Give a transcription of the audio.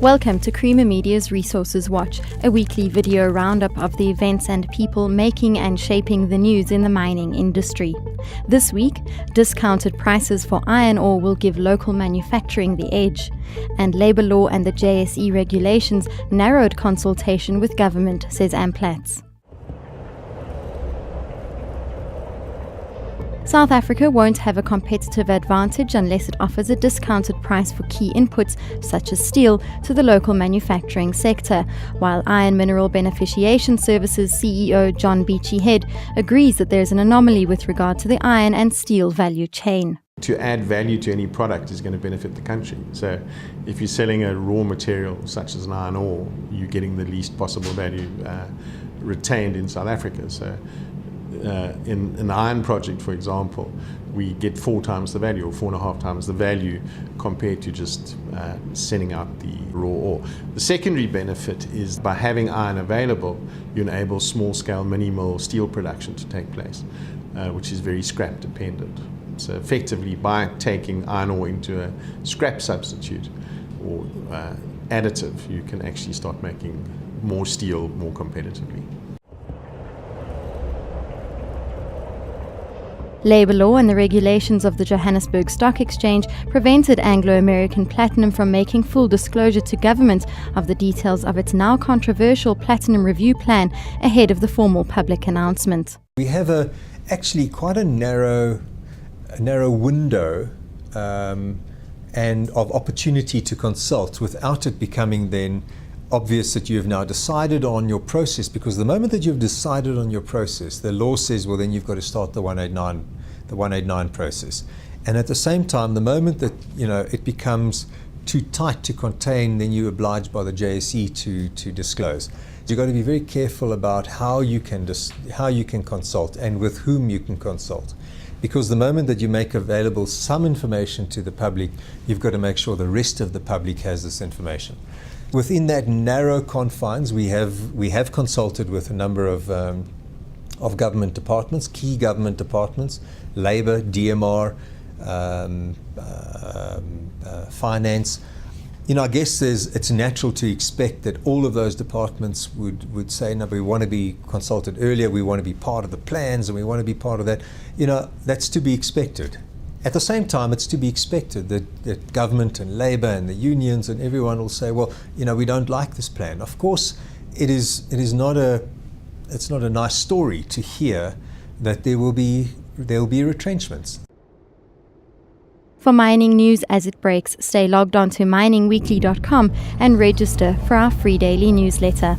Welcome to Creamer Media's Resources Watch, a weekly video roundup of the events and people making and shaping the news in the mining industry. This week, discounted prices for iron ore will give local manufacturing the edge, and labour law and the JSE regulations narrowed consultation with government, says Amplats. South Africa won't have a competitive advantage unless it offers a discounted price for key inputs such as steel to the local manufacturing sector, while Iron Mineral Beneficiation Services CEO John Beachy Head agrees that there's an anomaly with regard to the iron and steel value chain. To add value to any product is going to benefit the country. So if you're selling a raw material such as an iron ore, you're getting the least possible value retained in South Africa. So in an iron project, for example, we get 4 times the value or 4.5 times the value compared to just sending out the raw ore. The secondary benefit is by having iron available, you enable small-scale mini-mill steel production to take place, which is very scrap dependent. So effectively, by taking iron ore into a scrap substitute or additive, you can actually start making more steel more competitively. Labour law and the regulations of the Johannesburg Stock Exchange prevented Anglo-American Platinum from making full disclosure to government of the details of its now controversial Platinum Review Plan ahead of the formal public announcement. We have actually quite a narrow window and of opportunity to consult without it becoming then obvious that you have now decided on your process, because the moment that you've decided on your process, the law says, well, then you've got to start the 189 process. And at the same time, the moment that it becomes too tight to contain, then you're obliged by the JSE to disclose. You've got to be very careful about how you can consult and with whom you can consult. Because the moment that you make available some information to the public, you've got to make sure the rest of the public has this information. Within that narrow confines, we have consulted with a number of government departments, key government departments, Labour, DMR, Finance. I guess it's natural to expect that all of those departments would say, no, we want to be consulted earlier, we want to be part of the plans, and we want to be part of that. That's to be expected. At the same time, it's to be expected that government and Labour and the unions and everyone will say, well, we don't like this plan. Of course, it's not a nice story to hear that there will be retrenchments. For mining news as it breaks, stay logged on to miningweekly.com and register for our free daily newsletter.